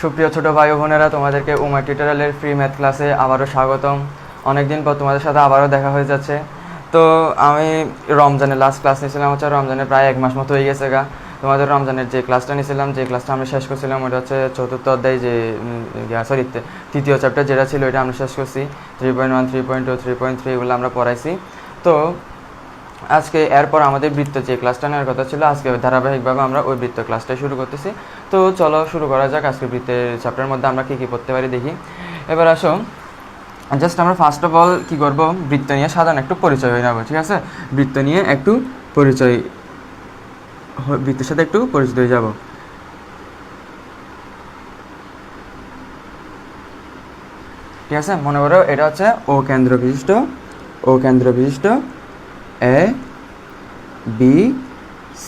সুপ্রিয় ছোট ভাই ও বোনেরা, তোমাদেরকে উমা টিউটোরিয়ালের ফ্রি ম্যাথ ক্লাসে আবারও স্বাগতম। অনেকদিন পর তোমাদের সাথে আবারও দেখা হয়ে যাচ্ছে। তো আমি রমজানের লাস্ট ক্লাস নিয়েছিলাম হচ্ছে রমজানের প্রায় 1 মাস মতো হয়ে গেছে গা। তোমাদের রমজানের যে ক্লাসটা নিয়েছিলাম, যে ক্লাসটা আমরা শেষ করছিলাম, ওটা হচ্ছে চতুর্থ অধ্যায়, যে তৃতীয় চ্যাপ্টার যেটা ছিল, এটা আমরা শেষ করছি। 3.1, 3.2, 3.3 এগুলো আমরা পড়াইছি। তো আজকে এরপর আমাদের বৃত্ত যে ক্লাসটা নেওয়ার কথা ছিল, আজকে ধারাবাহিকভাবে আমরা ওই বৃত্ত ক্লাসটাই শুরু করতেছি। তো চলো শুরু করা যাক। আজকে বৃত্তের চ্যাপ্টারের মধ্যে আমরা কী কী পড়তে পারি দেখি। এবার আসো, জাস্ট আমরা ফার্স্ট অফ অল কী করবো, বৃত্ত নিয়ে সাধারণ একটু পরিচয় হয়ে যাবো, ঠিক আছে? বৃত্ত নিয়ে একটু পরিচয়, বৃত্তের সাথে একটু পরিচিত হয়ে যাব। ঠিক আছে, মনে করো এটা হচ্ছে ও কেন্দ্র বিশিষ্ট এ বি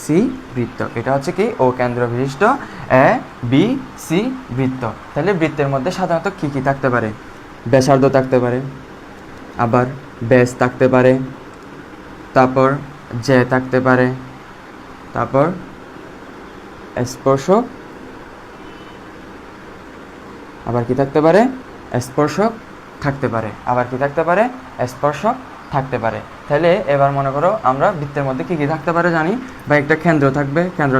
সি বৃত্ত। এটা হচ্ছে কি ও কেন্দ্র বিশিষ্ট এ বি সি বৃত্ত। তাহলে বৃত্তের মধ্যে সাধারণত কী কী থাকতে পারে? ব্যাসার্ধ থাকতে পারে, আবার ব্যাস থাকতে পারে, তারপর জ্যা থাকতে পারে, তারপর স্পর্শক, আবার কি থাকতে পারে? স্পর্শক থাকতে পারে, আবার কি থাকতে পারে? স্পর্শক থাকতে পারে। তাহলে এবার মনে করো আমরা বৃত্তের মধ্যে কী কী থাকতে পারে জানি, বা একটা কেন্দ্র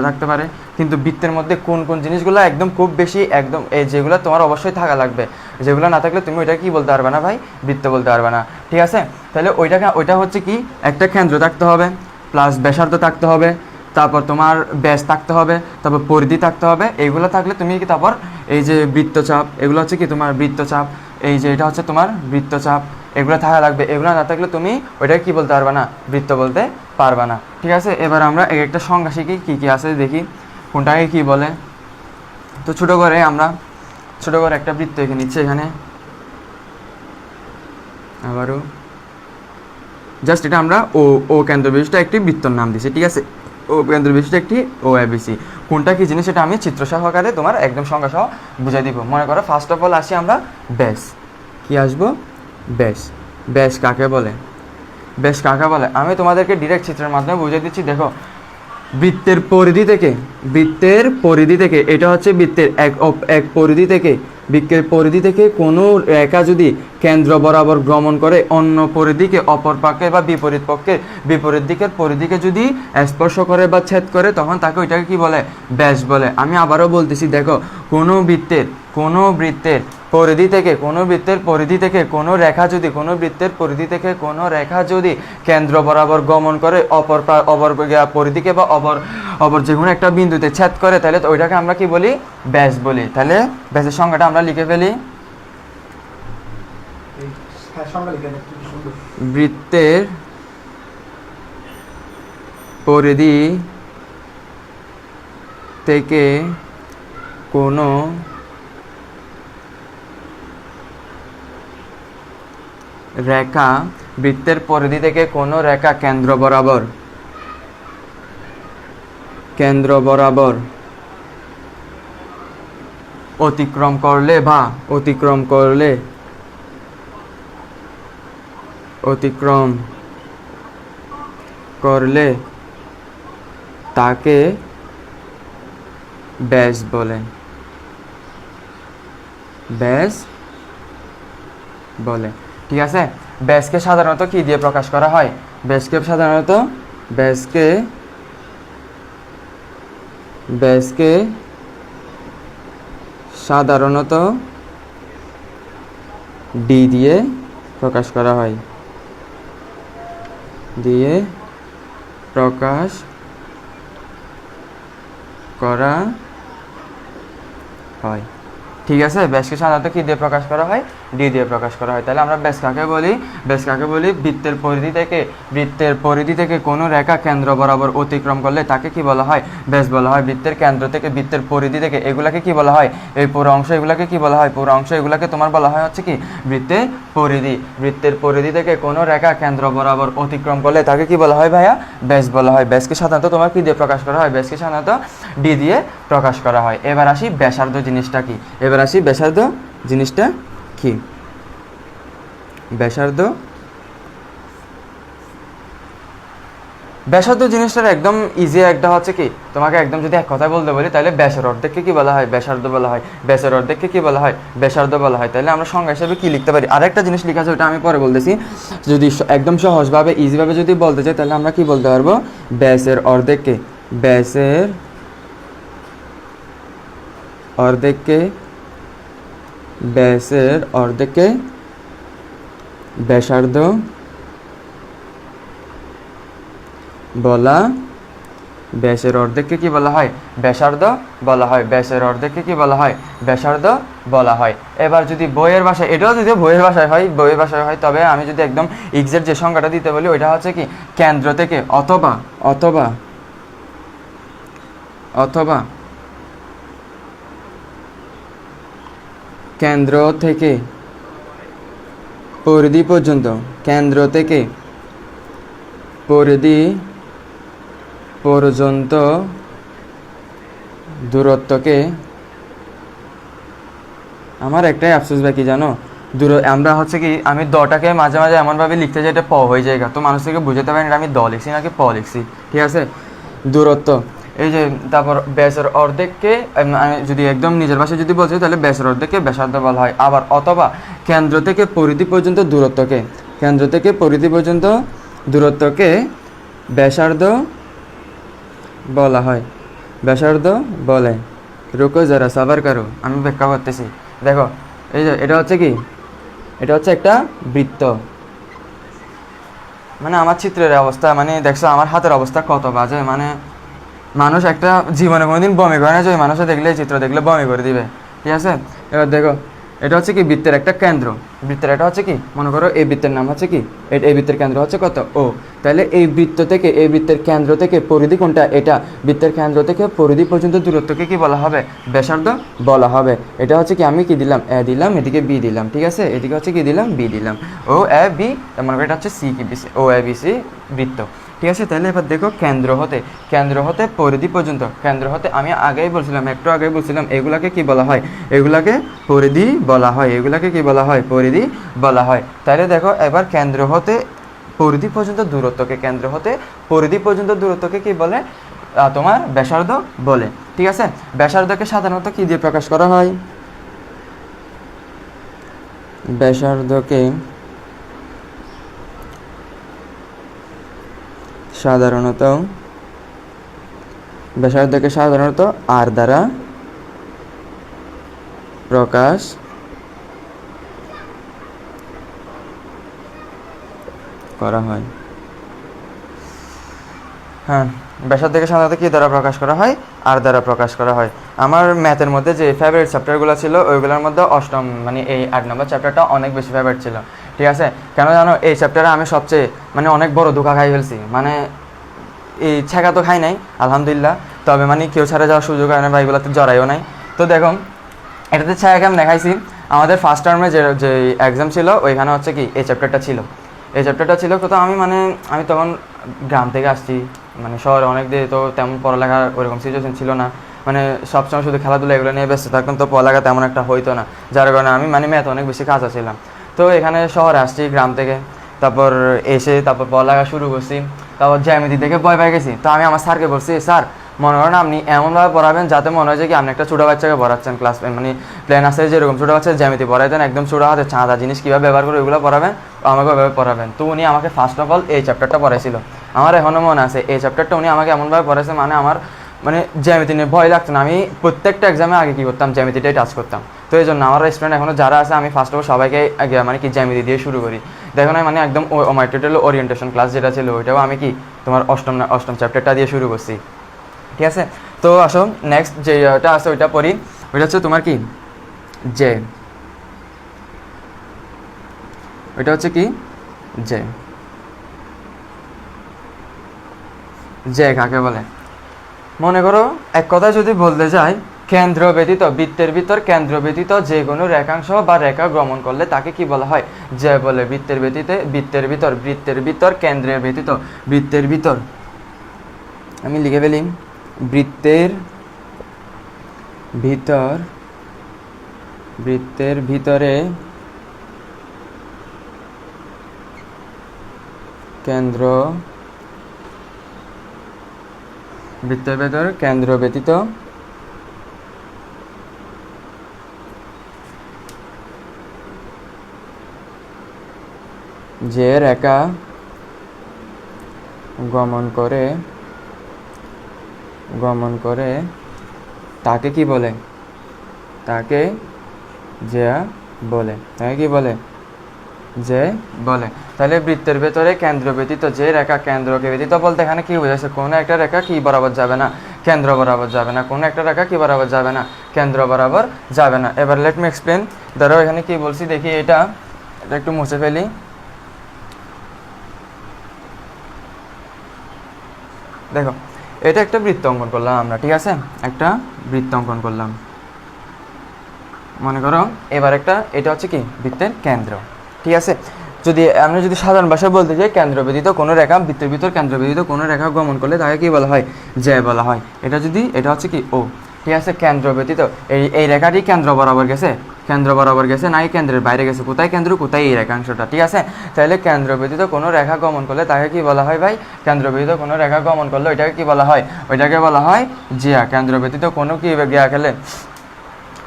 থাকতে পারে। কিন্তু বৃত্তের মধ্যে কোন কোন জিনিসগুলো একদম খুব বেশি, একদম এই যেগুলো তোমার অবশ্যই থাকা লাগবে, যেগুলো না থাকলে তুমি ওইটা কি বলতে পারবে না ভাই, বৃত্ত বলতে পারবে না। ঠিক আছে, তাহলে ওইটা হচ্ছে কি, একটা কেন্দ্র থাকতে হবে, প্লাস ব্যাসার্ধ থাকতে হবে, তারপর তোমার ব্যাস থাকতে হবে, তারপর পরিধি থাকতে হবে। এইগুলো থাকলে তুমি কি, তারপর এই যে বৃত্তচাপ, এগুলো হচ্ছে কি তোমার বৃত্তচাপ, এই যে এটা হচ্ছে তোমার বৃত্তচাপ, এগুলো থাকা লাগবে। এগুলো না থাকলে তুমি ওইটা কি বলতে পারবে না, বৃত্ত বলতে পারবে না। ঠিক আছে, এবার আমরা একটা সংজ্ঞা শিখি কী কী আছে দেখি, কোনটাকে কি বলে। তো ছোট করে একটা বৃত্ত এঁকে নিচ্ছে এখানে, আবারও জাস্ট এটা আমরা ও কেন্দ্র বিশিষ্ট একটি বৃত্তর নাম দিচ্ছি। ঠিক আছে, ও কেন্দ্র বিশিষ্ট একটি ও এবিসি। কোনটা কি জিনিস সেটা আমি চিত্র সহকারে তোমার একদম সংজ্ঞা সহ বুঝাই দিব। মনে করো ফার্স্ট অফ অল আসি আমরা ব্যাস। কি আসবো? ব্যাস। ব্যাস কাকে বলে? আমি তোমাদেরকে ডিরেক্ট চিত্রের মাধ্যমে বুঝিয়ে দিচ্ছি। দেখো, বৃত্তের পরিধি থেকে এটা হচ্ছে বৃত্তের এক পরিধি থেকে কোনো রেখা যদি কেন্দ্র বরাবর ভ্রমণ করে অন্য পরিধিকে, অপর পাকে বা বিপরীত দিকের পরিধিকে যদি স্পর্শ করে বা ছেদ করে, তখন তাকে ওইটাকে কি বলে? ব্যাস বলে। আমি আবারও বলতেছি, দেখো, কোনো বৃত্তের পরিধি থেকে কোনো রেখা যদি কেন্দ্র বরাবর গমন করে অপর পরিধিকে বা অপর যে কোনো একটা বিন্দুতে ছেদ করে, তাহলে ওইটাকে আমরা কি বলি? ব্যাস বলি। তাহলে ব্যাসের সংজ্ঞাটা আমরা লিখে ফেলি। বৃত্তের পরিধি থেকে কোনো রেখা কেন্দ্র বরাবর অতিক্রম করলে তাকে ব্যাস বলে। ঠিক আছে, ব্যাসকে সাধারণত কি দিয়ে প্রকাশ করা হয়? ব্যাসকে সাধারণত ডি দিয়ে প্রকাশ করা হয়। ঠিক আছে, ব্যাসকে সাধারণত কি দিয়ে প্রকাশ করা হয়? ডি দিয়ে প্রকাশ করা হয়। তাহলে আমরা ব্যাস কাকে বলি? বৃত্তের পরিধি থেকে কোনো রেখা কেন্দ্র বরাবর অতিক্রম করলে তাকে কি বলা হয়? ব্যাস বলা হয়। বৃত্তের পরিধি থেকে এগুলাকে কি বলা হয়? এই পুরো অংশ এগুলাকে কি বলা হয়? এগুলাকে তোমার বলা হয় হচ্ছে কি বৃত্তের পরিধি থেকে কোনো রেখা কেন্দ্র বরাবর অতিক্রম করলে তাকে কি বলা হয় ভাইয়া? ব্যাস বলা হয়। ব্যাসকে সাধারণত তোমার কি দিয়ে প্রকাশ করা হয়? ব্যাসকে সাধারণত ডি দিয়ে প্রকাশ করা হয়। এবার আসি ব্যাসার্ধ জিনিসটা কি। ব্যাসার্ধ জিনিসটার একদম ইজি একটা হচ্ছে কি, তোমাকে একদম যদি এক কথায় বলতে বলি তাহলে ব্যাসের অর্ধেককে কি বলা হয়? ব্যাসার্ধ বলা হয়। ব্যাসের অর্ধেককে কি বলা হয়? ব্যাসার্ধ বলা হয়। তাহলে আমরা সংজ্ঞা হিসেবে কি লিখতে পারি? আরেকটা জিনিস লেখা আছে, ওটা আমি পরে বলতেছি। যদি একদম সহজভাবে ইজিভাবে যদি বলতে চাই তাহলে আমরা কি বলতে পারবো? ব্যাসের অর্ধেককে ব্যাসার্ধ বলা, ব্যাসের অর্ধেককে কি বলা হয়? ব্যাসার্ধ বলা হয়। ব্যাসের অর্ধেককে কি বলা হয়? ব্যাসার্ধ বলা হয়। এবার যদি বইয়ের ভাষায়, এটাও যদি বইয়ের ভাষায় হয়, তবে আমি যদি একদম এক্সাক্ট যে সংখ্যাটা দিতে বলি ওইটা হচ্ছে কি, কেন্দ্র থেকে অথবা কেন্দ্র থেকে পরিধি পর্যন্ত দূরত্বকে, আমার একটাই আফসোস ভাই কি জানো, আমরা হচ্ছে কি, আমি দটাকে মাঝে মাঝে এমনভাবে লিখতে যাই এটা প হয়ে যায়, তো মানুষ থেকে বুঝতে পারেন আমি দ লিখছি নাকি প লিখছি। ঠিক আছে, দূরত্ব, এই যে তারপর ব্যাসের অর্ধেককে আমি যদি একদম নিজের ভাষায় যদি বলছি তাহলে ব্যাসের অর্ধেককে ব্যাসার্ধ বলা হয়। আবার অথবা কেন্দ্র থেকে পরিধি পর্যন্ত দূরত্বকে ব্যাসার্ধ বলা হয়। ব্যাসার্ধ বলে। রুকো যারা, সাবার করো, আমি ব্যাখ্যা করতেছি। দেখো এই যে এটা হচ্ছে কি, এটা হচ্ছে একটা বৃত্ত, মানে আমার চিত্রের অবস্থা, মানে দেখছো আমার হাতের অবস্থা কত বাজে, মানে মানুষ একটা জীবনে কোনোদিন বমি করে না যে মানুষে দেখলে, চিত্র দেখলে বমি করে দিবে। ঠিক আছে, এবার দেখো এটা হচ্ছে কি বৃত্তের একটা কেন্দ্র, বৃত্তের এটা হচ্ছে কি, মনে করো এই বৃত্তের নাম হচ্ছে কি, এই বৃত্তের কেন্দ্র হচ্ছে কত? ও। তাহলে এই বৃত্তের কেন্দ্র থেকে পরিধি কোনটা? এটা। বৃত্তের কেন্দ্র থেকে পরিধি পর্যন্ত দূরত্বকে কি বলা হবে? ব্যাসার্ধ বলা হবে। এটা হচ্ছে কি, আমি কি দিলাম? এ দিলাম, এদিকে বি দিলাম। ঠিক আছে, এদিকে হচ্ছে কি দিলাম? বি দিলাম। ও এ বি, মনে করো এটা হচ্ছে সি কি, ও এ বি সি বৃত্ত। ঠিক আছে, তাহলে এবার দেখো কেন্দ্র হতে পরিধি পর্যন্ত, কেন্দ্র হতে আমি একটু আগেই বলছিলাম এগুলাকে কি বলা হয়? এগুলাকে পরিধি বলা হয়। এগুলাকে কি বলা হয়? পরিধি বলা হয়। তাহলে দেখো এবার কেন্দ্র হতে পরিধি পর্যন্ত দূরত্বকে কি বলে? তোমার ব্যাসার্ধ বলে। ঠিক আছে, ব্যাসার্ধকে সাধারণত কি দিয়ে প্রকাশ করা হয়? ব্যাসার্ধকে সাধারণত আর দ্বারা প্রকাশ করা হয়। হ্যাঁ, ব্যাসার্ধকে সাধারণত কি দ্বারা প্রকাশ করা হয়? আর দ্বারা প্রকাশ করা হয়। আমার ম্যাথের মধ্যে যে ফেভারিট চ্যাপ্টারগুলো ছিল ওইগুলোর মধ্যে অষ্টম, মানে এই 8 নম্বর চ্যাপ্টারটা অনেক বেশি ফেভারিট ছিল। ঠিক আছে, কেন জানো? এই চ্যাপ্টারে আমি সবচেয়ে মানে অনেক বড় ধোঁকা খাই ফেলছি, মানে এই ছেঁকা তো খাই নাই আলহামদুলিল্লাহ, তবে মানে কেউ ছাড়া যাওয়ার সুযোগ হয় না বা এগুলোতে জড়াইও নাই। তো দেখো এটাতে ছেঁকা কেমন দেখাইছি, আমাদের ফার্স্ট টার্মে যে এক্সাম ছিল ওইখানে হচ্ছে কি এই চ্যাপ্টারটা ছিল। তো আমি তখন গ্রাম থেকে আসছি, মানে শহরে অনেক দিয়ে, তো তেমন পড়ালেখার ওইরকম সিচুয়েশন ছিল না, মানে সবসময় শুধু খেলাধুলা এগুলো নিয়ে ব্যস্ত থাকতাম, তো পড়ালেখা তেমন একটা হইতো না, যার কারণে আমি ম্যাথ অনেক বেশি কাঁচা ছিলাম। তো এখানে শহরে আসছি গ্রাম থেকে, তারপর পড়ালেখা শুরু করছি, তারপর জ্যামিতি দেখে ভয় পেয়ে গেছি। তো আমি আমার স্যারকে বলছি, স্যার মনে করেন আপনি এমনভাবে পড়াবেন যাতে মনে হয় যে কি আপনি একটা ছোটো বাচ্চাকে পড়াচ্ছেন, ক্লাস মানে প্ল্যান আছে যেরকম ছোটো বাচ্চার জ্যামিতি পড়াইতেন, একদম ছোটো হাতে চাঁদা জিনিস কীভাবে ব্যবহার করে ওইগুলো পড়াবেন, আমাকে ওইভাবে পড়াবেন। তো উনি আমাকে ফার্স্ট অফ অল এই চ্যাপ্টারটা পড়াইছিল, আমার এখনও মনে আছে এই চ্যাপ্টারটা উনি আমাকে এমনভাবে পড়াইছে, মানে আমার জ্যামিতি নিয়ে ভয় লাগতো না, আমি প্রত্যেকটা এক্সামে আগে কী করতাম, জ্যামিতিটাই টাচ করতাম। তো এই জন্য আমার স্টুডেন্ট এখনও যারা আছে আমি ফার্স্ট অফ অল সবাইকে আগে জ্যামিতি দিয়ে শুরু করি। দেখো না, একদম আমার টোটাল ওরিয়েন্টেশন ক্লাস যেটা ছিল ওইটাও আমি তোমার অষ্টম চ্যাপ্টারটা দিয়ে শুরু করছি। ঠিক আছে, তো আসো নেক্সট যেটা আছে ওইটা পড়ি। ওইটা হচ্ছে তোমার কি ওইটা হচ্ছে কি কাকে বলে? মনে করো এক কথায় যদি বলতে যাই, বৃত্তের ভিতর কেন্দ্র ব্যতীত যে কোনো রেখাংশ বা রেখা গমন করলে তাকে কি বলা হয়? যে বলে। বৃত্তের ভিতর কেন্দ্রের ব্যতীত, আমি লিখে ফেলি, বৃত্তের ভিতরে কেন্দ্র বৃত্তের ভেতর কেন্দ্র ব্যতীত যে রেখা গমন করে তাকে কি বলে? তাকে জ্যা বলে। তাকে কি বলে? যে বলে। তাহলে বৃত্তের ভেতরে কেন্দ্র ব্যতীত যে রেখা, কেন্দ্রকে ব্যতীত বলতে এখানে কি বোঝাচ্ছে? কোনো একটা রেখা কি বরাবর যাবে না? কেন্দ্র বরাবর যাবে না। কোনো একটা রেখা কি বরাবর যাবে না? কেন্দ্র বরাবর যাবে না। এবার লেট মি এক্সপ্লেন। ধরো এখানে কি বলছি দেখি, এটা একটু মুছে ফেলি। দেখো, এটা একটা বৃত্ত অঙ্কন করলাম আমরা, ঠিক আছে? একটা বৃত্ত অঙ্কন করলাম, মনে করো। এবার এটা হচ্ছে কি বৃত্তের কেন্দ্র, ঠিক আছে? আমরা যদি সাধারণ ভাষায় বলতে চাই, কেন্দ্র ব্যতীত কোনো রেখা, বৃত্তের ভিতর কেন্দ্র ব্যতীত কোনো রেখা গমন করলে তাকে কি বলা হয়? যে বলা হয়। এটা হচ্ছে কি ও, ঠিক আছে? কেন্দ্র ব্যতীত এই রেখাটি কেন্দ্র বরাবর গেছে, নাই কেন্দ্রের বাইরে গেছে। কোথায় কেন্দ্র, কোথায় এই রেখাংশটা, ঠিক আছে? তাহলে কেন্দ্র ব্যতীত কোনো রেখা গমন করলে তাকে কি বলা হয় ভাই? কেন্দ্র ব্যতীত কোনো রেখা গমন করলে ওইটাকে কি বলা হয়? ওইটাকে বলা হয় জিয়া। কেন্দ্র ব্যতীত কোনো কি গিয়া গেলে,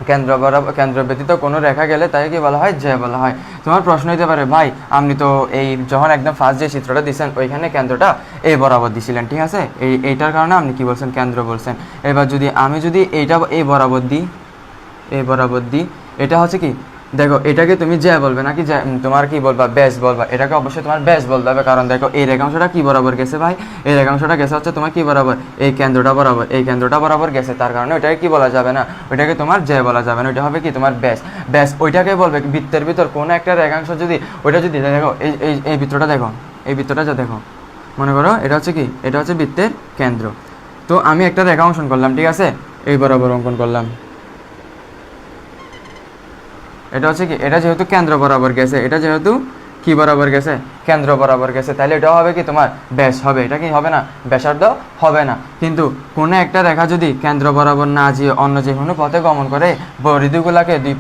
কেন্দ্র ব্যতীত কোনো রেখা গেলে তাকে কি বলা হয়? যে বলা হয়। তোমার প্রশ্ন হতে পারে, ভাই আপনি তো এই যখন একদম ফার্স্ট যে চিত্রটা দিচ্ছেন ওইখানে কেন্দ্রটা এই বরাবর দিছিলেন, ঠিক আছে? এইটার কারণে আপনি কি বলছেন? কেন্দ্র বলছেন। এবার আমি যদি এইটা এই বরাবর দিই, এটা হচ্ছে কি, দেখো এটাকে তুমি যে বলবে নাকি তোমার কি বলবা? ব্যাস বলবা। এটাকে অবশ্যই তোমার ব্যাস বলতে হবে, কারণ দেখো এই রেখাংশটা কি বরাবর গেছে ভাই? এই রেখাংশটা গেছে হচ্ছে তোমার কি বরাবর? এই কেন্দ্রটা বরাবর গেছে, তার কারণে ওইটাকে কি বলা যাবে না? ওইটাকে তোমার যে বলা যাবে না, ওইটা হবে কি তোমার ব্যাস। ওইটাকে বলবে বৃত্তের ভিতর কোনো একটা রেখাংশ যদি দেখো এই বৃত্তটা দেখো, এই বৃত্তটা যা দেখো, মনে করো এটা হচ্ছে কি, এটা হচ্ছে বৃত্তের কেন্দ্র। তো আমি একটা রেখা অঙ্কন করলাম, ঠিক আছে? এই বরাবর অঙ্কন করলাম। এটা হচ্ছে কি, এটা যেহেতু কেন্দ্র বরাবর গেছে, কি বরাবর গেছে? কেন্দ্র বরাবর গেছে, তাহলে এটা হবে কি তোমার ব্যাস হবে। এটা কি হবে না? ব্যাসার্ধ হবে না। কিন্তু কোনো একটা রেখা যদি কেন্দ্র বরাবর না যেয়ে অন্য যে কোনো পথে গমন করে, পরিধিগুলাকে দুই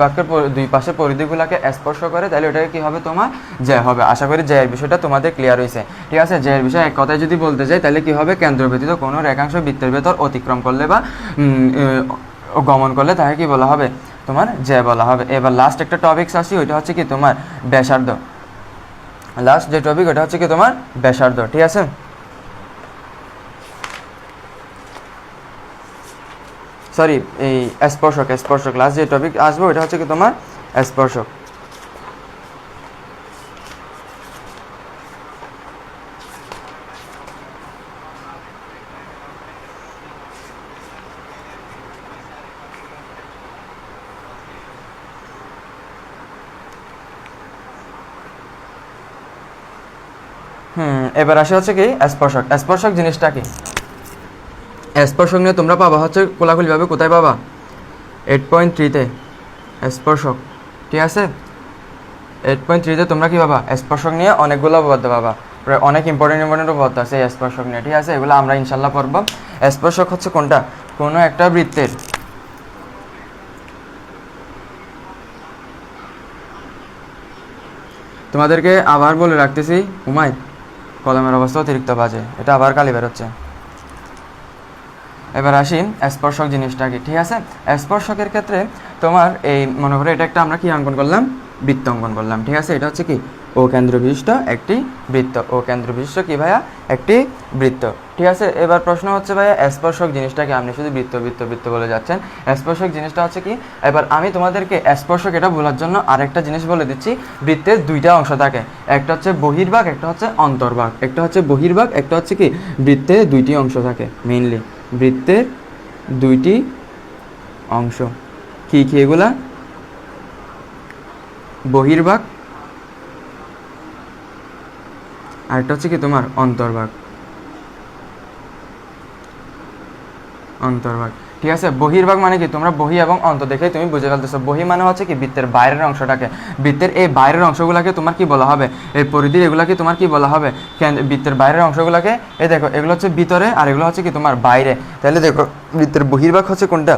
পাশের পরিধিগুলাকে স্পর্শ করে, তাহলে ওটাকে কি হবে? তোমার যে হবে। আশা করি যে এর বিষয়টা তোমাদের ক্লিয়ার হয়েছে, ঠিক আছে? যে এর বিষয়ে এক কথায় যদি বলতে চাই, তাহলে কি হবে? কেন্দ্র ব্যতীত কোনো রেখাংশ বৃত্তের ভেতর অতিক্রম করলে বা গমন করলে তাকে কি বলা হবে? তোমার যে বলা হবে। এবার লাস্ট একটা টপিকস আসি, ওইটা হচ্ছে কি তোমার ব্যাসার্ধ। লাস্ট যে টপিক ওটা হচ্ছে কি তোমার ব্যাসার্ধ, ঠিক আছে? সরি, এই স্পর্শক লাস্ট যে টপিক আসবে ওইটা হচ্ছে কি তোমার স্পর্শক। এবার আসে হচ্ছে কি স্পর্শক জিনিসটা কি? স্পর্শক নিয়ে তোমরা পাবা হচ্ছে কোলাকুলিভাবে, কোথায় পাবা? 8.3-তে স্পর্শক, ঠিক আছে? 8.3-তে তোমরা কি পাবা? স্পর্শক নিয়ে অনেকগুলো উপপাদ্য পাবা, প্রায় অনেক ইম্পর্টেন্ট উপপাদ্য আছে এই স্পর্শক নিয়ে, ঠিক আছে? এগুলো আমরা ইনশাল্লাহ পড়ব। স্পর্শক হচ্ছে কোনটা? কোনো একটা বৃত্তের তোমাদেরকে আবার বলে রাখতেছি, হুমায় কলমের অবস্থা অতিরিক্ত বাজে, এটা আবার কালি বেরোচ্ছে। এবার আসি স্পর্শক জিনিসটা কি, ঠিক আছে? স্পর্শকের ক্ষেত্রে তোমার এই মনে করো এটা একটা আমরা কি অঙ্কন করলাম? বৃত্ত অঙ্কন করলাম, ঠিক আছে? এটা হচ্ছে কি ও কেন্দ্র বিশিষ্ট একটি বৃত্ত। ও কেন্দ্র বিশিষ্ট কি ভাইয়া? একটি বৃত্ত, ঠিক আছে? এবার প্রশ্ন হচ্ছে ভাইয়া স্পর্শক জিনিসটা কি? আপনি শুধু বৃত্ত বলে যাচ্ছেন। স্পর্শক জিনিসটা হচ্ছে কি? এবার আমি তোমাদেরকে স্পর্শক এটা বলার জন্য আরেকটা জিনিস বলে দিচ্ছি। বৃত্তের দুইটা অংশ থাকে, একটা হচ্ছে বহির্ভাগ, একটা হচ্ছে অন্তর্ভাগ। একটা হচ্ছে বহির্ভাগ, একটা হচ্ছে কি বৃত্তের দুইটি অংশ থাকে। মেইনলি বৃত্তের দুইটি অংশ কি কি এগুলা? বহির্ভাগ, আরেকটা হচ্ছে কি তোমার অন্তর্ভাগ। ঠিক আছে? বহির্ভাগ মানে কি? তোমরা বহি এবং অন্ত দেখে তুমি বুঝে ফেলতেছো। বহি মানে হচ্ছে কি বৃত্তের বাইরের অংশটাকে, বৃত্তের এই বাইরের অংশগুলোকে তোমার কি বলা হবে? এই পরিধির এগুলাকে তোমার কি বলা হবে? বৃত্তের বাইরের অংশগুলোকে এই দেখো, এগুলো হচ্ছে ভিতরে আর এগুলো হচ্ছে কি তোমার বাইরে। তাহলে দেখো বৃত্তের বহির্ভাগ হচ্ছে কোনটা?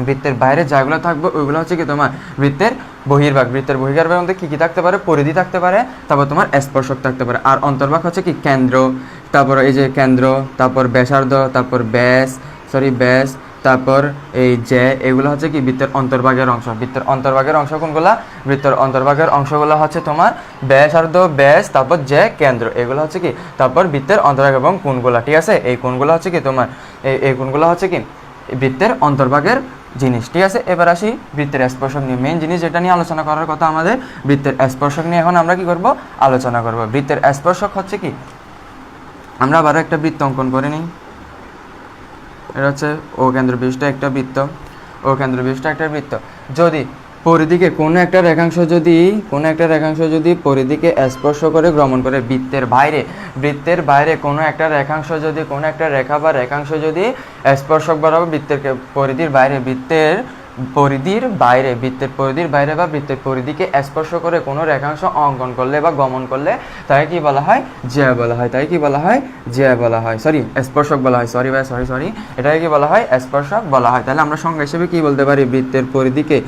বৃত্তের বাইরে যেগুলো থাকবে ওইগুলো হচ্ছে কি তোমার বৃত্তের বহির্ভাগ। বৃত্তের বহির্ভাগের মধ্যে কী কী থাকতে পারে? পরিধি থাকতে পারে, তারপর তোমার স্পর্শক থাকতে পারে। আর অন্তর্ভাগ হচ্ছে কি কেন্দ্র, তারপর এই যে কেন্দ্র, তারপর ব্যাসার্ধ, তারপর ব্যাস, তারপর এই যে এগুলো হচ্ছে কি বৃত্তের অন্তর্ভাগের অংশ। বৃত্তের অন্তর্ভাগের অংশ কোনগুলা? বৃত্তের অন্তর্ভাগের অংশগুলো হচ্ছে তোমার ব্যাসার্ধ, ব্যাস, তারপর যে কেন্দ্র, এগুলো হচ্ছে কি তারপর বৃত্তের অন্তর্ভাগ এবং কোণগুলা। ঠিক আছে, এই কোণগুলো হচ্ছে কি তোমার এই কোণগুলো হচ্ছে কি বৃত্তের অন্তর্ভাগের জিনিস। ঠিক আছে, এবার আসি বৃত্তের স্পর্শক নিয়ে। মেইন জিনিস যেটা নিয়ে আলোচনা করার কথা আমাদের, বৃত্তের স্পর্শক নিয়ে এখন আমরা কি করব? আলোচনা করব। বৃত্তের স্পর্শক হচ্ছে কি, আমরা আবারও একটা বৃত্ত অঙ্কন করে নিই। এটা হচ্ছে ও কেন্দ্র বিশিষ্ট একটা বৃত্ত। ও কেন্দ্র বিশিষ্ট একটা বৃত্ত যদি পরিধিকে কোনো একটা রেখাংশ যদি পরিধিকে স্পর্শ করে ভ্রমণ করে, বৃত্তের বাইরে কোনো একটা রেখাংশ যদি, কোনো একটা রেখা বা রেখাংশ যদি স্পর্শক বরাবর বৃত্তের পরিধির বাইরে বা বৃত্তের পরিধিকে স্পর্শ করে কোনো রেখাংশ অঙ্কন করলে বা গমন করলে তাকে কি বলা হয়? জ্যা বলা হয়। স্পর্শক বলা হয়। এটাকে কি বলা হয়? স্পর্শক বলা হয়। তাহলে আমরা সংজ্ঞা হিসেবে কি বলতে পারি? বৃত্তের পরিধিকে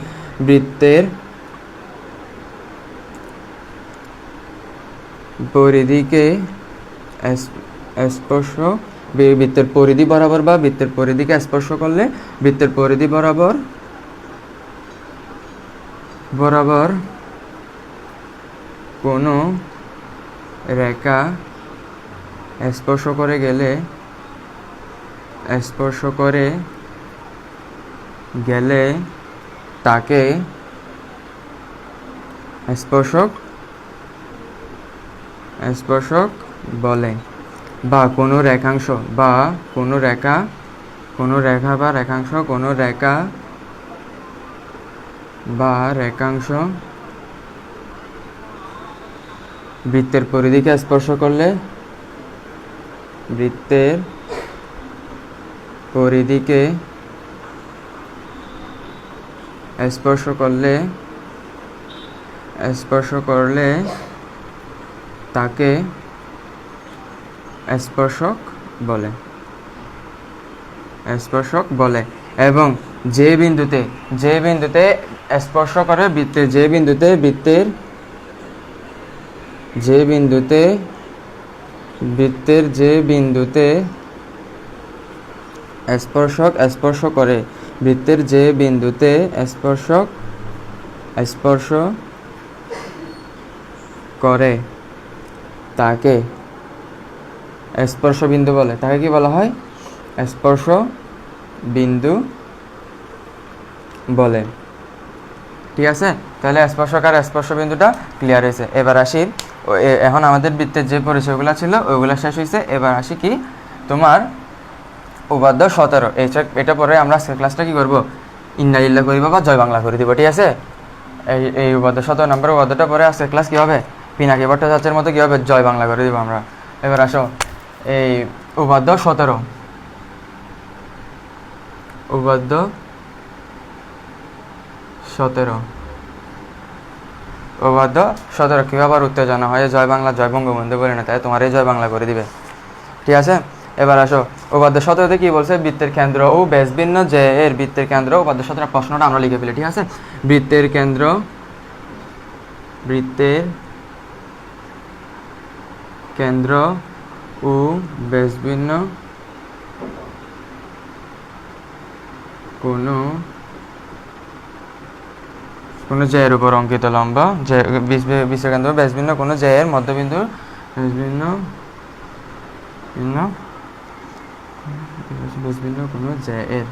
স্পর্শ, বৃত্তের পরিধি বরাবর বা বৃত্তের পরিধিকে স্পর্শ করলে বৃত্তের পরিধি বরাবর কোনো রেখা স্পর্শ করে গেলে তাকে স্পর্শক বলে। বা কোনো রেখাংশ বৃত্তের পরিধিকে স্পর্শ করলে তাকে স্পর্শক বলে। এবং যে বিন্দুতে স্পর্শ করে বৃত্তের স্পর্শ করে তাকে স্পর্শ বিন্দু বলে। তাকে কি বলা হয়? স্পর্শ বিন্দু বলে। ঠিক আছে, তাহলে স্পর্শক আর স্পর্শ বিন্দুটা ক্লিয়ার হয়েছে। এবার আসি, এখন আমাদের বৃত্তের যে পরিচয়গুলো ছিল ওইগুলো শেষ হয়েছে। এবার আসি কি তোমার উপাদ্য 17। এটা পরে আমরা ক্লাসটা কি করবো? ইন্নালিল্লাহ করিব বা জয় বাংলা করে দিব। ঠিক আছে, এই উপাদ্য 17 নম্বর উপাদ্যটা পরে আজকের ক্লাস কি হবে? পিনাকি ভট্টাচার্যের মতো কি হবে? জয় বাংলা করে দিব আমরা। এবার আসো এই উপাদ্য 17 কেউ আবার উত্তেজনা হয় জয় বাংলা জয় বঙ্গবন্ধু বলে না, তাই তোমার এই জয় বাংলা করে দিবে। ঠিক আছে, এবার আসো উপাদ্য 17তে কি বলছে? বৃত্তের কেন্দ্র ও ব্যাস ভিন্ন যে এর উপাদ্য 17 প্রশ্নটা আমরা লিখে ফেলি। ঠিক আছে, বৃত্তের কেন্দ্র ও ব্যাস ভিন্ন কোনো জ্যায়ের উপর অঙ্কিত লম্ব, বৃত্তের কেন্দ্র ব্যাস ভিন্ন কোনো জ্যায়ের মধ্যবিন্দু কোনো জ্যায়ের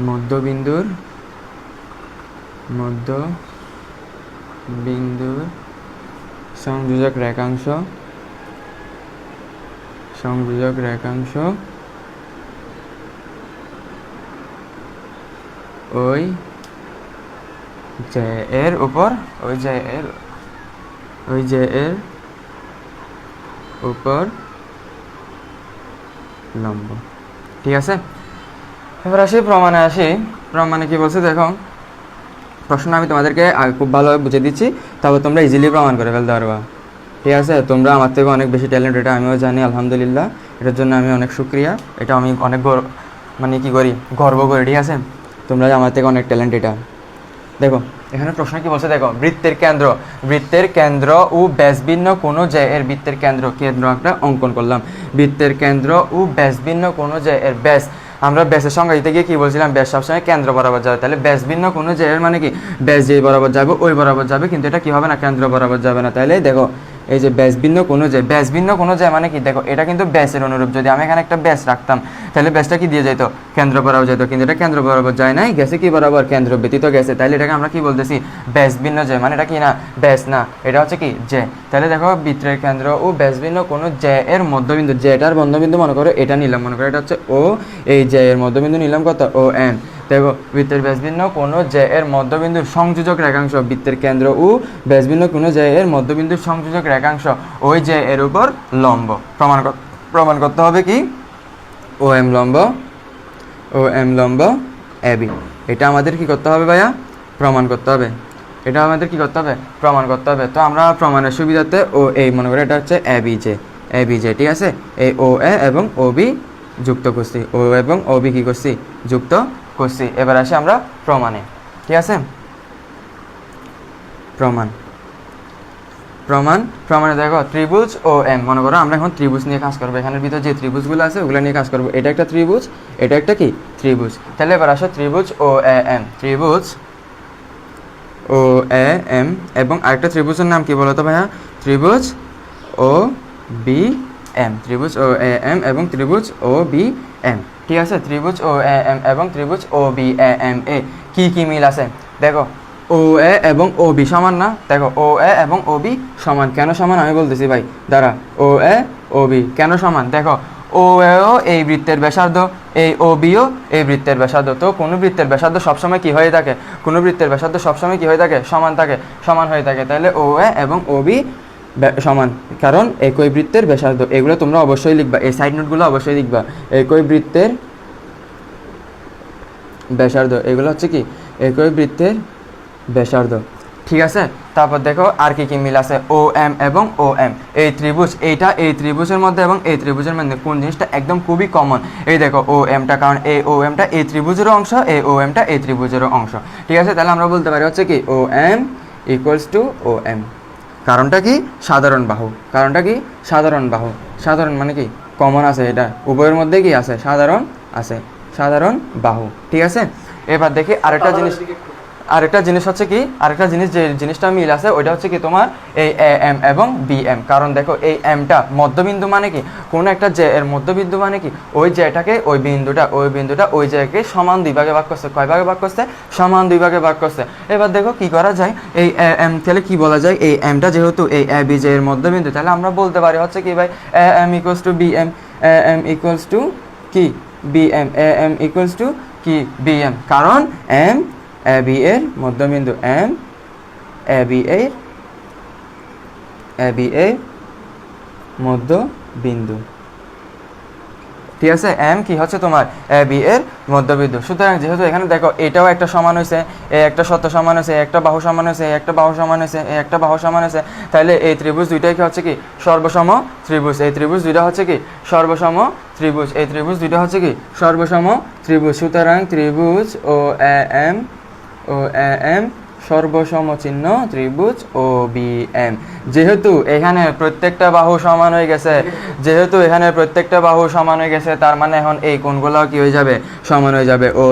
মধ্যবিন্দুর সংযোজক রেখাংশ ওই জ্যায়ের উপর লম্ব। ঠিক আছে, এবার প্রমাণে কি বলছে দেখো। প্রশ্ন আমি তোমাদেরকে খুব ভালোভাবে বুঝিয়ে দিচ্ছি, তারপর তোমরা ইজিলি প্রমাণ করে ফেলতে পারবা। ঠিক আছে, তোমরা আমার থেকে অনেক বেশি ট্যালেন্ট, এটা আমিও জানি, আলহামদুলিল্লাহ। এটার জন্য আমি অনেক শুকরিয়া, এটা আমি অনেক গর্ব করি। ঠিক আছে, তোমরা আমার থেকে অনেক ট্যালেন্ট। এটা দেখো এখানে প্রশ্ন কি বলছে দেখো, বৃত্তের কেন্দ্র ও ব্যাস ভিন্ন কোনো যে এর বৃত্তের কেন্দ্র একটা অঙ্কন করলাম। বৃত্তের কেন্দ্র ও ব্যাস ভিন্ন কোনো যে এর ব্যাস, আমরা ব্যাসের সংজ্ঞা দিতে গিয়ে কি বলছিলাম, ব্যাস সবসময় কেন্দ্র বরাবর যাবে। তাহলে ব্যাস ভিন্ন কোনো যে এর মানে কি, ব্যাস যেই বরাবর যাবে ওই বরাবর যাবে, কিন্তু এটা কি হবে না, কেন্দ্র বরাবর যাবে না। তাহলে দেখো এই যে ব্যাস ভিন্ন কোনো যে মানে কি, দেখো এটা কিন্তু ব্যাসের অনুরূপ। যদি আমি এখানে একটা ব্যাস রাখতাম তাহলে ব্যাসটা কি দিয়ে যেত, কেন্দ্র বরাবর যেত, কিন্তু এটা কেন্দ্র বরাবর যায় নাই, গেছে কি বরাবর, কেন্দ্র ব্যতীত গেছে। তাহলে এটাকে আমরা কি বলতেছি, ব্যাস ভিন্ন যে, মানে এটা কি না, ব্যাস না, এটা হচ্ছে কি যে। তাহলে দেখো বৃত্তের কেন্দ্র ও ব্যাস ভিন্ন কোনো যে এর মধ্যবিন্দু, যেটার মধ্যবিন্দু মনে করো এটা নিলাম, মনে করো এটা হচ্ছে ও, এই যে এর মধ্যবিন্দু নিলাম কত, ও এম। দেখো বৃত্তের ব্যাস ভিন্ন কোনো যে এর মধ্যবিন্দুর সংযোজক রেখাংশ, বৃত্তের কেন্দ্র ও ব্যাস ভিন্ন কোনো যে এর মধ্যবিন্দুর সংযোজক রেখাংশ ওই যে এর উপর লম্ব। প্রমাণ করতে হবে কি, ও এম লম্ব এবি। এটা আমাদের কি করতে হবে ভাইয়া, প্রমাণ করতে হবে। এটা আমাদের কি করতে হবে, প্রমাণ করতে হবে। তো আমরা প্রমাণের সুবিধাতে ও এই মনে করি এটা হচ্ছে এবি জে, ঠিক আছে। এই ও এ এবং ও বি যুক্ত করছি, ও এবং ও বি কি করছি, যুক্ত করছি। এবার আসি আমরা প্রমাণে, ঠিক আছে। প্রমাণে দেখো ত্রিভুজ ও এম, মনে করো আমরা এখন ত্রিভুজ নিয়ে কাজ করবো। এখানের ভিতরে যে ত্রিভুজগুলো আছে ওগুলো নিয়ে কাজ করবো। এটা একটা ত্রিভুজ, এটা একটা কি ত্রিভুজ। তাহলে এবার আসো ত্রিভুজ ও এম, ত্রিভুজ ও এম এবং আরেকটা ত্রিভুজের নাম কি বলো তো ভাইয়া, ত্রিভুজ ও বি এম, ত্রিভুজ ও এম এবং ত্রিভুজ ও বি এম, ঠিক আছে। ত্রিভুজ ও এম এবং ত্রিভুজ ও বি এম এ কি মিল আছে দেখো, ও এ এবং ও বি সমান না। দেখো ও এ এবং ও বি সমান, কেন সমান আমি বলতেছি ভাই, দাঁড়া। ও এ ও বি কেন সমান, দেখো ও এও এই বৃত্তের ব্যাসার্ধ, এই ও বিও এই বৃত্তের ব্যাসার্ধ। তো কোনো বৃত্তের ব্যাসার্ধ সবসময় কি হয়ে থাকে, কোনো বৃত্তের ব্যাসার্ধ সবসময় কি হয়ে থাকে, সমান হয়ে থাকে। তাহলে ও এ এবং ও বি সমান, কারণ একই বৃত্তের ব্যাসার্ধ। এগুলো তোমরা অবশ্যই লিখবা, এই সাইড নোটগুলো অবশ্যই লিখবা। একই বৃত্তের ব্যাসার্ধ, এগুলো হচ্ছে কি একই বৃত্তের ব্যাসার্ধ, ঠিক আছে। তারপর দেখো আর কি মিল আছে, ও এম এবং ও এম, এই ত্রিভুজ, এই ত্রিভুজের মধ্যে এবং এই ত্রিভুজের মধ্যে কোন জিনিসটা একদম খুবই কমন, এই দেখো ও এমটা, কারণ এই ও এমটা এই ত্রিভুজেরও অংশ, এই ও এমটা এই ত্রিভুজেরও অংশ, ঠিক আছে। তাহলে আমরা বলতে পারি হচ্ছে কি O M equals to O M. কারণটা কি, সাধারণ বাহু। সাধারণ মানে কি, কমন আছে, এটা উভয়ের মধ্যে কি আছে, সাধারণ বাহু, ঠিক আছে। এবার দেখি আরেকটা জিনিস হচ্ছে কি, যে জিনিসটা মিল আছে ওইটা হচ্ছে কি তোমার এই এ এম এবং বি এম। কারণ দেখো এই এমটা মধ্যবিন্দু, মানে কি কোন একটা যে এর মধ্যবিন্দু, মানে কি ওই যেটাকে ওই বিন্দুটা ওই জায়গাকে সমান দুই ভাগে ভাগ করছে। কয় ভাগে ভাগ করছে, সমান দুই ভাগে ভাগ করছে। এবার দেখো কি করা যায়, এই এ এম তাহলে কি বলা যায়, এই এমটা যেহেতু এই এ বি যে এর মধ্যবিন্দু, তাহলে আমরা বলতে পারি হচ্ছে কি ভাই, A M equals to B M, A M equals to কি B M, A M equals to কি বি এম, কারণ এম এ বি এর মধ্যবিন্দু, এম এ বি এর মধ্যবিন্দু, ঠিক আছে। এম কি হচ্ছে তোমার এ বি এর মধ্যবিন্দু। সুতরাং যেহেতু এখানে দেখো এটাও একটা সমান হয়েছে, এই একটা সত্য সমান হয়েছে, একটা বাহু সমান হয়েছে, একটা বাহু সমান হয়েছে, একটা বাহু সমান হয়েছে, তাহলে এই ত্রিভুজ দুইটাই কি হচ্ছে কি সর্বসম ত্রিভুজ। এই ত্রিভুজ দুইটা হচ্ছে কি সর্বসম ত্রিভুজ, এই ত্রিভুজ দুইটা হচ্ছে কি সর্বসম ত্রিভুজ। সুতরাং ত্রিভুজ ও এম সর্বসম চিহ্ন ত্রিভুজ ও বি এম। যেহেতু এখানে প্রত্যেকটা বাহু সমান হয়ে গেছে, তার মানে এখন এই কোণগুলো কি হয়ে যাবে, সমান হয়ে যাবে। ও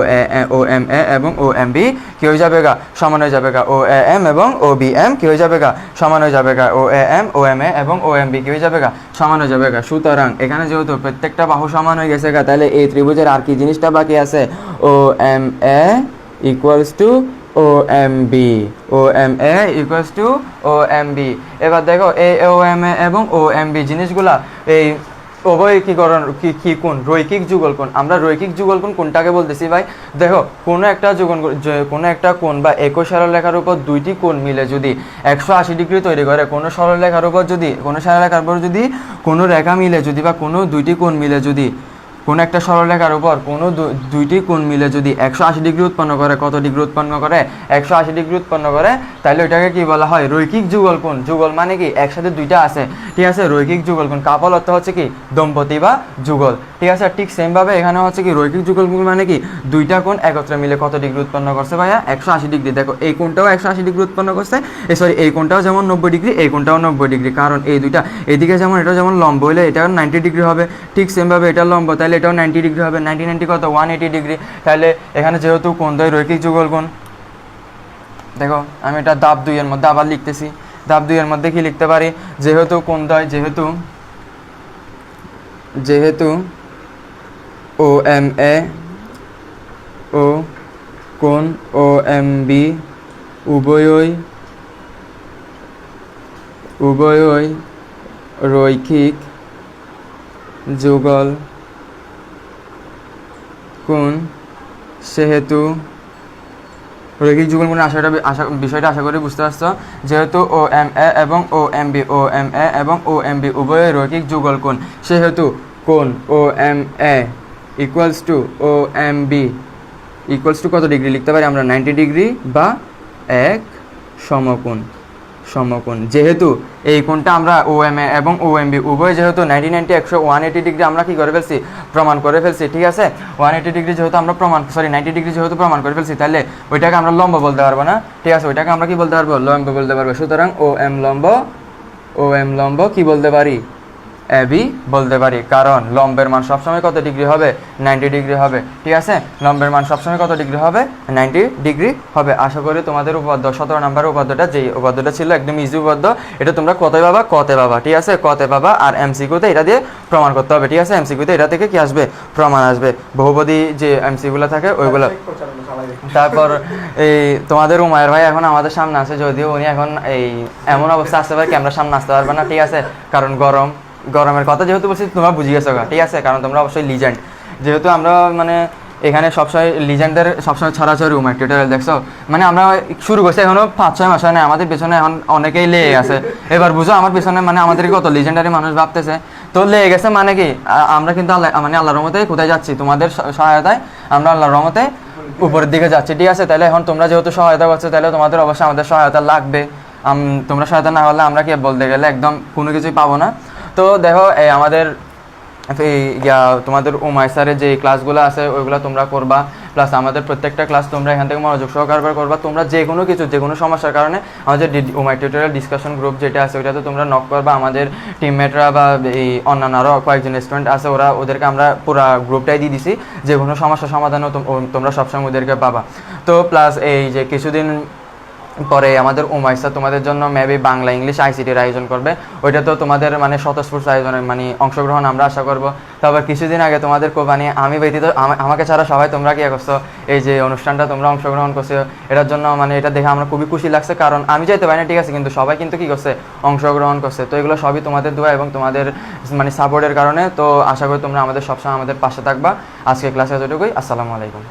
এম এ এবং ও এম বি কি হয়ে যাবে গা, সমান হয়ে যাবে গা। ও এ এম এবং ও বি এম কি হয়ে যাবে গা, সমান হয়ে যাবে গা। ও এ এম ও এম এ এবং ও এম বি কি হয়ে যাবে গা, সমান হয়ে যাবে গা। সুতরাং এখানে যেহেতু প্রত্যেকটা বাহু সমান হয়ে গেছে গা, তাহলে এই ত্রিভুজের আর কি জিনিসটা বাকি আছে, O M A equals to O M B, O M A equals to O M B. এবার দেখো এই ও এম এ এবং ও এম বি জিনিসগুলা এই উভয় কি কোণ, রৈখিক যুগল কোণ। আমরা রৈখিক যুগল কোণ কোনটাকে বলতেছি ভাই, দেখো কোনো একটা কোণ বা একই সরলরেখার উপর দুইটি কোণ মিলে যদি 180 ডিগ্রি তৈরি করে, কোনো সরলরেখার উপর যদি কোনো রেখা মিলে যদি বা কোনো দুইটি কোণ মিলে যদি, কোনো একটা সরলরেখার উপর কোনো দুইটি কোণ মিলে যদি 180 ডিগ্রি উৎপন্ন করে, কত ডিগ্রি উৎপন্ন করে, 180 ডিগ্রি উৎপন্ন করে, তাহলে ওইটাকে কি বলা হয়, রৈখিক যুগল কোণ। যুগল মানে কি একসাথে দুইটা আছে, ঠিক আছে, রৈখিক যুগল কোণ। কাপল অর্থ হচ্ছে কি দম্পতি বা যুগল। ঠিক আছে। ঠিক সেমভাবে এখানে হচ্ছে কি রৈখিক যুগলগুণ মানে কি দুইটা কোণ একত্রে মিলে কত ডিগ্রি উৎপন্ন করছে ভাইয়া 180 ডিগ্রি। দেখো এই কোণটাও 180 ডিগ্রি উৎপন্ন করছে, সরি এই কোণটাও যেমন 90 ডিগ্রি, এই কোণটাও 90 ডিগ্রি, কারণ এই দুইটা এদিকে যেমন এটা যেমন লম্ব হলে এটাও 90 ডিগ্রি হবে, ঠিক সেমভাবে এটা লম্ব তাহলে এটাও 90 ডিগ্রি হবে। 90 90 কত 180 ডিগ্রি। তাহলে এখানে যেহেতু কোণদ্বয় রৈখিক যুগলগুণ, দেখো আমি এটা ধাপ 2 এর মধ্যে আবার লিখতেছি। ধাপ 2 এর মধ্যে কি লিখতে পারি, যেহেতু কোণদ্বয় যেহেতু OMA ও কোণ OMB উভয়ই রৈখিক যুগল কোণ, সেহেতু রৈখিক যুগল কোণের বিষয়টা আশা করি বুঝতে পারছো। যেহেতু OMA এবং OMB উভয়ই রৈখিক যুগল কোণ, সেহেতু কোণ OMA equals to OMB equals to কত ডিগ্রি লিখতে পারি আমরা 90 ডিগ্রি বা এক সমকোণ। যেহেতু এই কোণটা আমরা OMA এবং OMB উভয় যেহেতু 90 90 180 ডিগ্রি আমরা কি করে ফেলছি, প্রমাণ করে ফেলছি। ঠিক আছে, 180 ডিগ্রি যেহেতু আমরা 90 ডিগ্রি যেহেতু প্রমাণ করে ফেলছি, তাহলে ওইটাকে আমরা লম্ব বলতে পারবো না। ঠিক আছে, ওইটাকে আমরা কি বলতে পারবো, লম্ব বলতে পারবো। সুতরাং OM লম্ব কি বলতে পারি, AB বলতে পারি, কারণ লম্বের মান সবসময় কত ডিগ্রি হবে, 90 ডিগ্রি হবে। ঠিক আছে, লম্বের মান সবসময় কত ডিগ্রি হবে, 90 ডিগ্রি হবে। আশা করি তোমাদের উপাদ্য 17 নম্বরের উপাদ্যটা, যে উপাদ্যটা ছিল একদম ইজি উপাদ্য, এটা তোমরা কতে পাবা। ঠিক আছে, কতে পাবা, আর MCQতে এটা দিয়ে প্রমাণ করতে হবে। ঠিক আছে, MCQতে এটা থেকে কি আসবে, প্রমাণ আসবে। বহুপদী যে MCগুলো থাকে ওইগুলো। তারপর এই তোমাদের উমায়ের ভাই এখন আমাদের সামনে আছে, যদিও উনি এখন এই এমন অবস্থা আসতে পারে ক্যামেরার সামনে আসতে পারবে না। ঠিক আছে, কারণ গরমের কথা যেহেতু বলছি তোমরা বুঝে গেছো। ঠিক আছে, কারণ তোমরা অবশ্যই লিজেন্ড, যেহেতু আমরা মানে এখানে সবসময় লিজেন্ডের সবসময় ছড়াছড়ি উমার টিউটোরিয়াল দেখছো। মানে আমরা শুরু করছি এখনো 5-6 মাস হয় না, আমাদের পেছনে এখন অনেকেই লেগে গেছে। এবার বুঝো আমার পেছনে মানে আমাদের কত লিজেন্ডারি মানুষ ভাবতেছে, তো লেগে গেছে মানে কি আমরা কিন্তু আল্লাহর রহমতে কোথায় যাচ্ছি, তোমাদের সহায়তায় আমরা আল্লাহর রহমতে উপরের দিকে যাচ্ছি। ঠিক আছে, তাহলে এখন তোমরা যেহেতু সহায়তা করছো, তাহলে তোমাদের অবশ্যই আমাদের সহায়তা লাগবে। তোমরা সহায়তা না হলে আমরা কি বলতে গেলে একদম কোনো কিছুই পাবো না। তো দেখো এই আমাদের তোমাদের উমায় স্যারের যে ক্লাসগুলো আছে ওইগুলো তোমরা করবা, প্লাস আমাদের প্রত্যেকটা ক্লাস তোমরা এখান থেকে মনোযোগ সহকারে করবা। তোমরা যে কোনো সমস্যার কারণে আমাদের উমায় টিউটোরিয়াল ডিসকাশন গ্রুপ যেটা আছে ওইটাতে তোমরা নক করবা। আমাদের টিমমেটরা বা এই অন্যান্য আরও কয়েকজন স্টুডেন্ট আছে, ওদেরকে আমরা পুরো গ্রুপটাই দিয়ে দিছি, যে কোনো সমস্যার সমাধানও তোমরা সবসময় ওদেরকে পাবা। তো প্লাস এই যে কিছুদিন পরে আমাদের উমায় স্যার তোমাদের জন্য মেবি বাংলা ইংলিশ ICTর আয়োজন করবে, ওইটা তো তোমাদের মানে স্বতঃস্ফূর্ত আয়োজনের মানে অংশগ্রহণ আমরা আশা করবো। তারপর কিছুদিন আগে তোমাদের মানে আমি ব্যতীত আমাকে ছাড়া সবাই তোমরা কি করছো, এই যে অনুষ্ঠানটা তোমরা অংশগ্রহণ করছো, এটার জন্য মানে এটা দেখে আমরা খুবই খুশি লাগছে, কারণ আমি যাইতে পারি না। ঠিক আছে, কিন্তু সবাই কিন্তু কি করছে, অংশগ্রহণ করছে। তো এগুলো সবই তোমাদের দোয়া এবং তোমাদের মানে সাপোর্টের কারণে। তো আশা করি তোমরা আমাদের সবসময় আমাদের পাশে থাকবা। আজকে ক্লাসে এতটুকুই, আসসালামু আলাইকুম।